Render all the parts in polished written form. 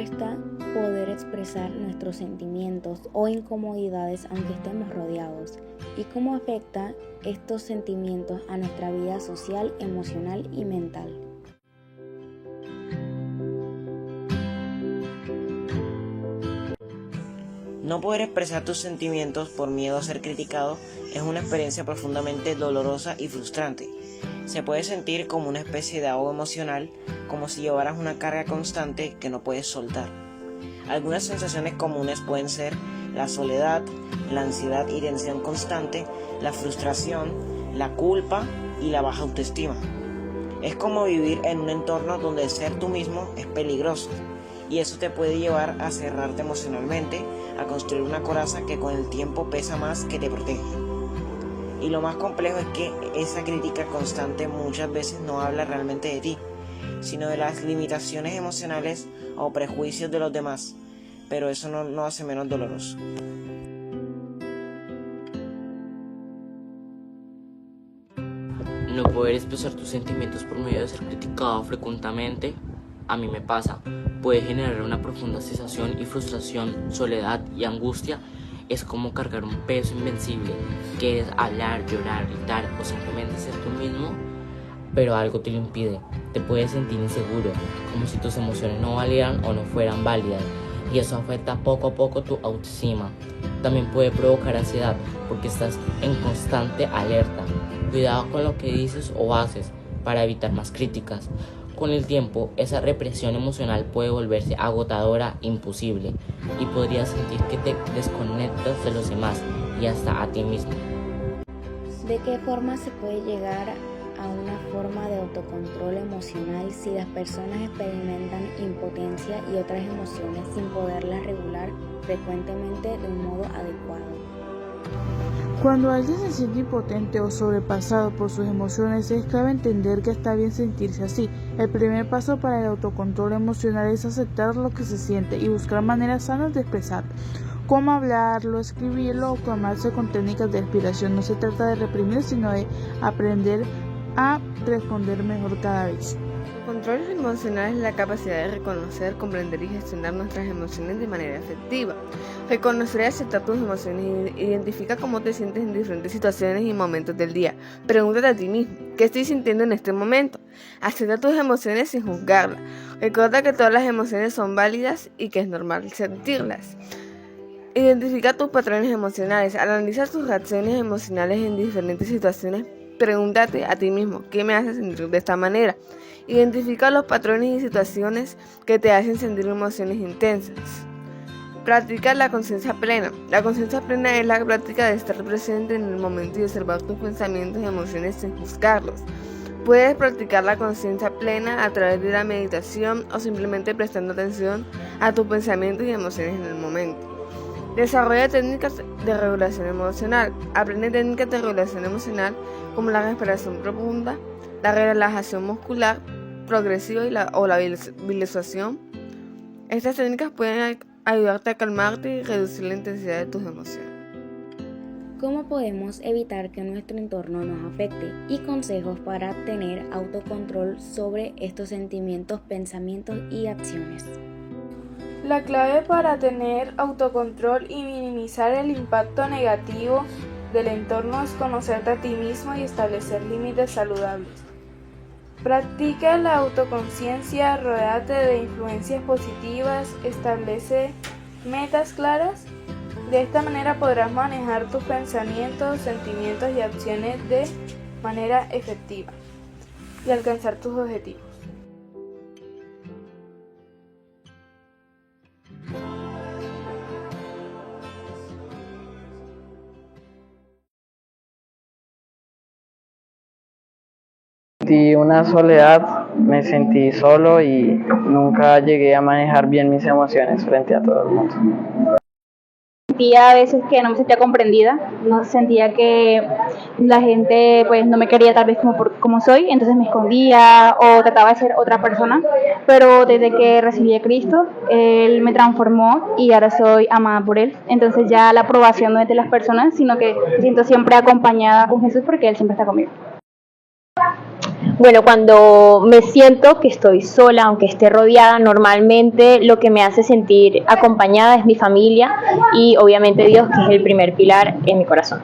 cuesta poder expresar nuestros sentimientos o incomodidades aunque estemos rodeados? ¿Y cómo afecta estos sentimientos a nuestra vida social, emocional y mental? No poder expresar tus sentimientos por miedo a ser criticado es una experiencia profundamente dolorosa y frustrante. Se puede sentir como una especie de ahogo emocional, como si llevaras una carga constante que no puedes soltar. Algunas sensaciones comunes pueden ser la soledad, la ansiedad y tensión constante, la frustración, la culpa y la baja autoestima. Es como vivir en un entorno donde ser tú mismo es peligroso, y eso te puede llevar a cerrarte emocionalmente, a construir una coraza que con el tiempo pesa más que te protege. Y lo más complejo es que esa crítica constante muchas veces no habla realmente de ti, sino de las limitaciones emocionales o prejuicios de los demás, pero eso no hace menos doloroso. No poder expresar tus sentimientos por medio de ser criticado frecuentemente, a mí me pasa, puede generar una profunda sensación y frustración, soledad y angustia. Es como cargar un peso invencible, que es hablar, llorar, gritar o simplemente ser tú mismo, pero algo te lo impide. Te puedes sentir inseguro, como si tus emociones no valieran o no fueran válidas, y eso afecta poco a poco tu autoestima. También puede provocar ansiedad, porque estás en constante alerta. Cuidado con lo que dices o haces para evitar más críticas. Con el tiempo, esa represión emocional puede volverse agotadora, imposible, y podrías sentir que te desconectas de los demás y hasta a ti mismo. ¿De qué forma se puede llegar a una forma de autocontrol emocional si las personas experimentan impotencia y otras emociones sin poderlas regular frecuentemente de un modo adecuado? Cuando alguien se siente impotente o sobrepasado por sus emociones, es clave entender que está bien sentirse así. El primer paso para el autocontrol emocional es aceptar lo que se siente y buscar maneras sanas de expresarlo, como hablarlo, escribirlo o calmarse con técnicas de respiración. No se trata de reprimir, sino de aprender a responder mejor cada vez. El control emocional es la capacidad de reconocer, comprender y gestionar nuestras emociones de manera efectiva. Reconocer y aceptar tus emociones identifica cómo te sientes en diferentes situaciones y momentos del día. Pregúntate a ti mismo, ¿qué estoy sintiendo en este momento? Acepta tus emociones sin juzgarlas. Recuerda que todas las emociones son válidas y que es normal sentirlas. Identifica tus patrones emocionales. Analiza tus reacciones emocionales en diferentes situaciones. Pregúntate a ti mismo, ¿qué me hace sentir de esta manera? Identifica los patrones y situaciones que te hacen sentir emociones intensas. Practica la conciencia plena. La conciencia plena es la práctica de estar presente en el momento y observar tus pensamientos y emociones sin juzgarlos. Puedes practicar la conciencia plena a través de la meditación o simplemente prestando atención a tus pensamientos y emociones en el momento. Desarrolla técnicas de regulación emocional. Aprende técnicas de regulación emocional como la respiración profunda, la relajación muscular progresiva o la visualización. Estas técnicas pueden ayudarte a calmarte y reducir la intensidad de tus emociones. ¿Cómo podemos evitar que nuestro entorno nos afecte? Y consejos para tener autocontrol sobre estos sentimientos, pensamientos y acciones. La clave para tener autocontrol y minimizar el impacto negativo del entorno es conocerte a ti mismo y establecer límites saludables. Practica la autoconciencia, rodéate de influencias positivas, establece metas claras. De esta manera podrás manejar tus pensamientos, sentimientos y acciones de manera efectiva y alcanzar tus objetivos. Sentí una soledad, me sentí solo y nunca llegué a manejar bien mis emociones frente a todo el mundo. Sentía a veces que no me sentía comprendida, no sentía que la gente pues no me quería tal vez como soy, entonces me escondía o trataba de ser otra persona, pero desde que recibí a Cristo, Él me transformó y ahora soy amada por Él, entonces ya la aprobación no es de las personas, sino que me siento siempre acompañada con Jesús porque Él siempre está conmigo. Bueno, cuando me siento que estoy sola, aunque esté rodeada, normalmente lo que me hace sentir acompañada es mi familia y obviamente Dios, que es el primer pilar en mi corazón.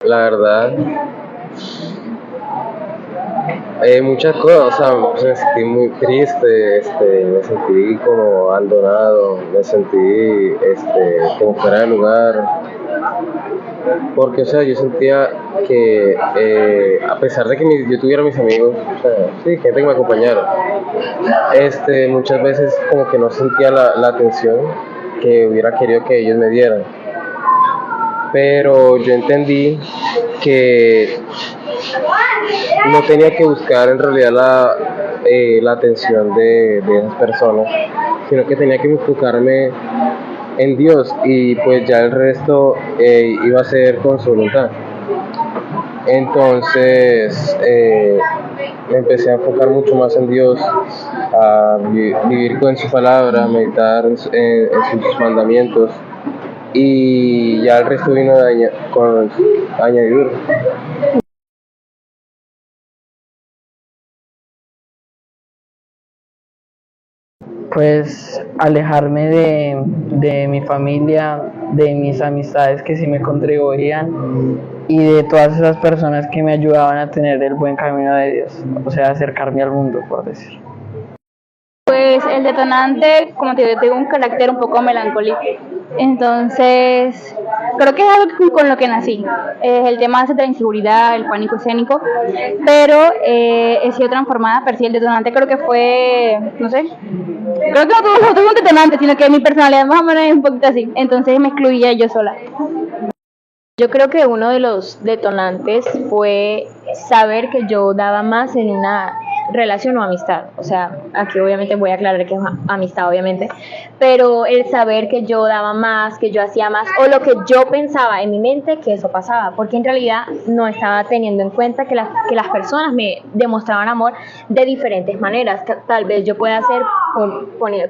La verdad, muchas cosas, o sea, me sentí muy triste, me sentí como abandonado, me sentí como fuera de lugar, porque, o sea, yo sentía que a pesar de que yo tuviera mis amigos, o sea, sí, gente que me acompañara, muchas veces como que no sentía la atención que hubiera querido que ellos me dieran. Pero yo entendí que no tenía que buscar en realidad la atención de esas personas, sino que tenía que enfocarme en Dios y pues ya el resto iba a ser con su voluntad. Entonces me empecé a enfocar mucho más en Dios, a vivir con su palabra, meditar en sus mandamientos, y ya el resto vino con añadidura. Pues alejarme de mi familia, de mis amistades que sí me contribuían y de todas esas personas que me ayudaban a tener el buen camino de Dios, o sea, acercarme al mundo, por decir. Pues el detonante, como te digo, tengo un carácter un poco melancólico, entonces creo que es algo con lo que nací, el tema de la inseguridad, el pánico escénico, pero he sido transformada, pero sí el detonante creo que fue, no sé, creo que no tuve un detonante, sino que mi personalidad más o menos es un poquito así, entonces me excluía yo sola. Yo creo que uno de los detonantes fue saber que yo daba más en una relación o amistad. O sea, aquí obviamente voy a aclarar que es amistad, obviamente, pero el saber que yo daba más, que yo hacía más, o lo que yo pensaba en mi mente que eso pasaba, porque en realidad no estaba teniendo en cuenta que las personas me demostraban amor de diferentes maneras. Tal vez yo pueda hacer,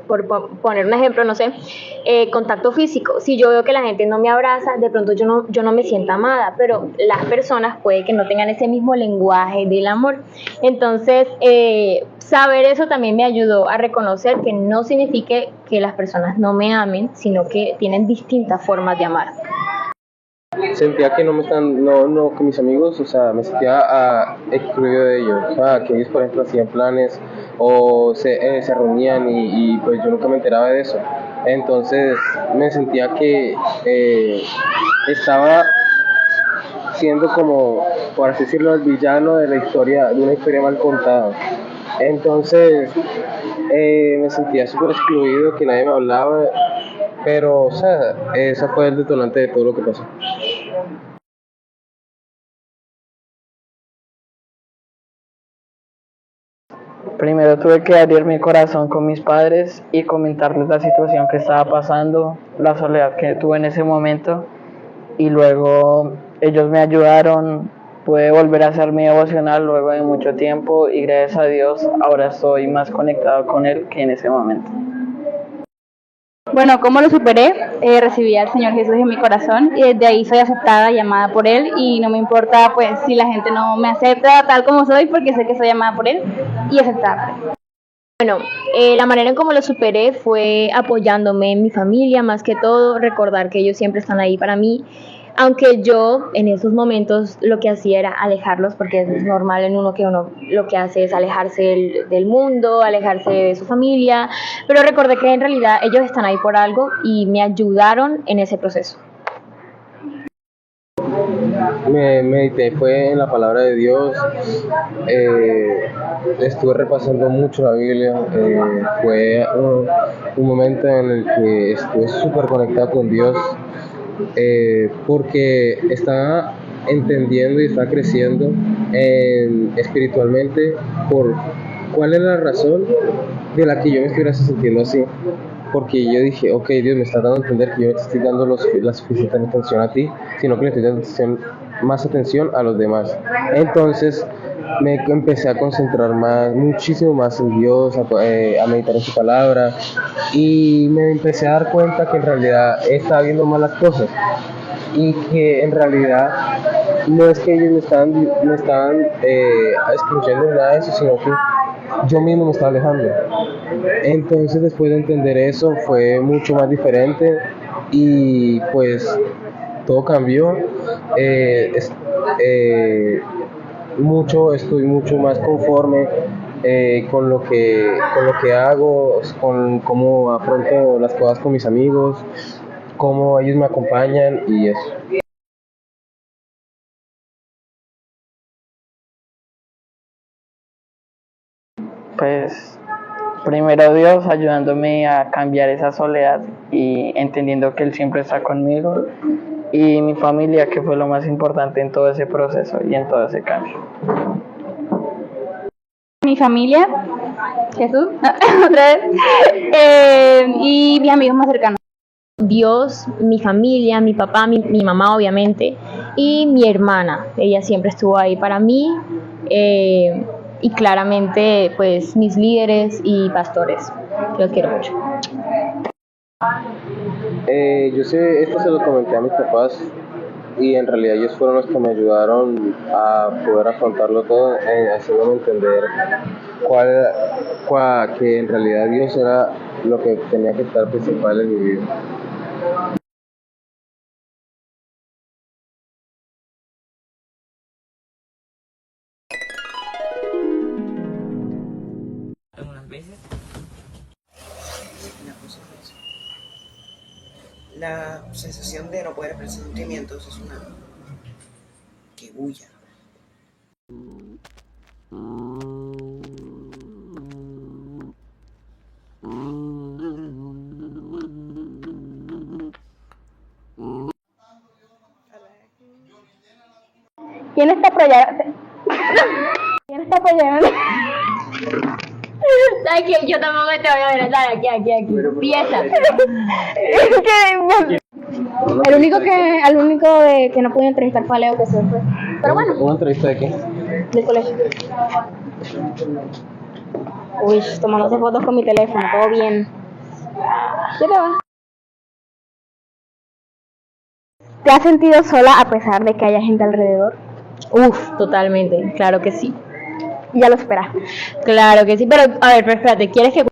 por poner un ejemplo, no sé, contacto físico. Si yo veo que la gente no me abraza, de pronto yo no me siento amada, pero las personas puede que no tengan ese mismo lenguaje del amor. Entonces, saber eso también me ayudó a reconocer que no significa que las personas no me amen, sino que tienen distintas formas de amar. Sentía que que mis amigos, o sea, me sentía excluido de ellos, o sea, que ellos, por ejemplo, hacían planes o se reunían y pues yo nunca me enteraba de eso. Entonces me sentía que estaba siendo como, por así decirlo, el villano de una historia mal contada. Entonces me sentía súper excluido, que nadie me hablaba, pero, o sea, ese fue el detonante de todo lo que pasó. Primero tuve que abrir mi corazón con mis padres y comentarles la situación que estaba pasando, la soledad que tuve en ese momento, y luego ellos me ayudaron, pude volver a ser mi devocional luego de mucho tiempo y gracias a Dios ahora estoy más conectado con Él que en ese momento. Bueno, ¿cómo lo superé? Recibí al Señor Jesús en mi corazón y desde ahí soy aceptada y amada por Él y no me importa pues si la gente no me acepta tal como soy porque sé que soy amada por Él y aceptada. Bueno, la manera en cómo lo superé fue apoyándome en mi familia, más que todo, recordar que ellos siempre están ahí para mí, aunque yo en esos momentos lo que hacía era alejarlos, porque es normal en uno lo que hace es alejarse del mundo, alejarse de su familia, pero recordé que en realidad ellos están ahí por algo y me ayudaron en ese proceso. Me medité, fue en la palabra de Dios, estuve repasando mucho la Biblia, fue un momento en el que estuve súper conectado con Dios, porque estaba entendiendo y estaba creciendo espiritualmente por cuál era la razón de la que yo me estuviera sintiendo así. Porque yo dije, ok, Dios, me está dando a entender que yo no te estoy dando la suficiente atención a ti, sino que le estoy dando más atención a los demás. Entonces me empecé a concentrar muchísimo más en Dios, a meditar en su palabra, y me empecé a dar cuenta que en realidad estaba viendo mal las cosas y que en realidad no es que ellos me estaban excluyendo ni nada de eso, sino que yo mismo me estaba alejando. Entonces, después de entender eso, fue mucho más diferente y pues todo cambió. Estoy mucho más conforme con lo que hago, con cómo afronto las cosas con mis amigos, cómo ellos me acompañan y eso. Pues primero Dios ayudándome a cambiar esa soledad y entendiendo que Él siempre está conmigo, y mi familia, que fue lo más importante en todo ese proceso y en todo ese cambio. Mi familia, Jesús, otra vez, y mis amigos más cercanos. Dios, mi familia, mi papá, mi mamá obviamente, y mi hermana. Ella siempre estuvo ahí para mí, y claramente pues mis líderes y pastores. Los quiero mucho. Yo sé, esto se lo comenté a mis papás y en realidad ellos fueron los que me ayudaron a poder afrontarlo todo, haciéndome entender que en realidad Dios era lo que tenía que estar principal en mi vida. Algunas veces la consecuencia. La sensación de no poder expresar sentimientos es una que bulla. ¿Quién está apoyando? ¿Quién está apoyando? ¿Sabes qué? Yo tampoco te voy a ver. Dale, aquí. Empieza. El único que no pude entrevistar fue a Leo, que se fue. Pero bueno, ¿Una entrevista de qué? del colegio. Uy, tomándose fotos con mi teléfono, todo bien. ¿Qué te vas? ¿Te has sentido sola a pesar de que haya gente alrededor? Uf, totalmente, claro que sí. Ya lo esperas. Claro que sí, pero a ver, pero espérate, ¿quieres que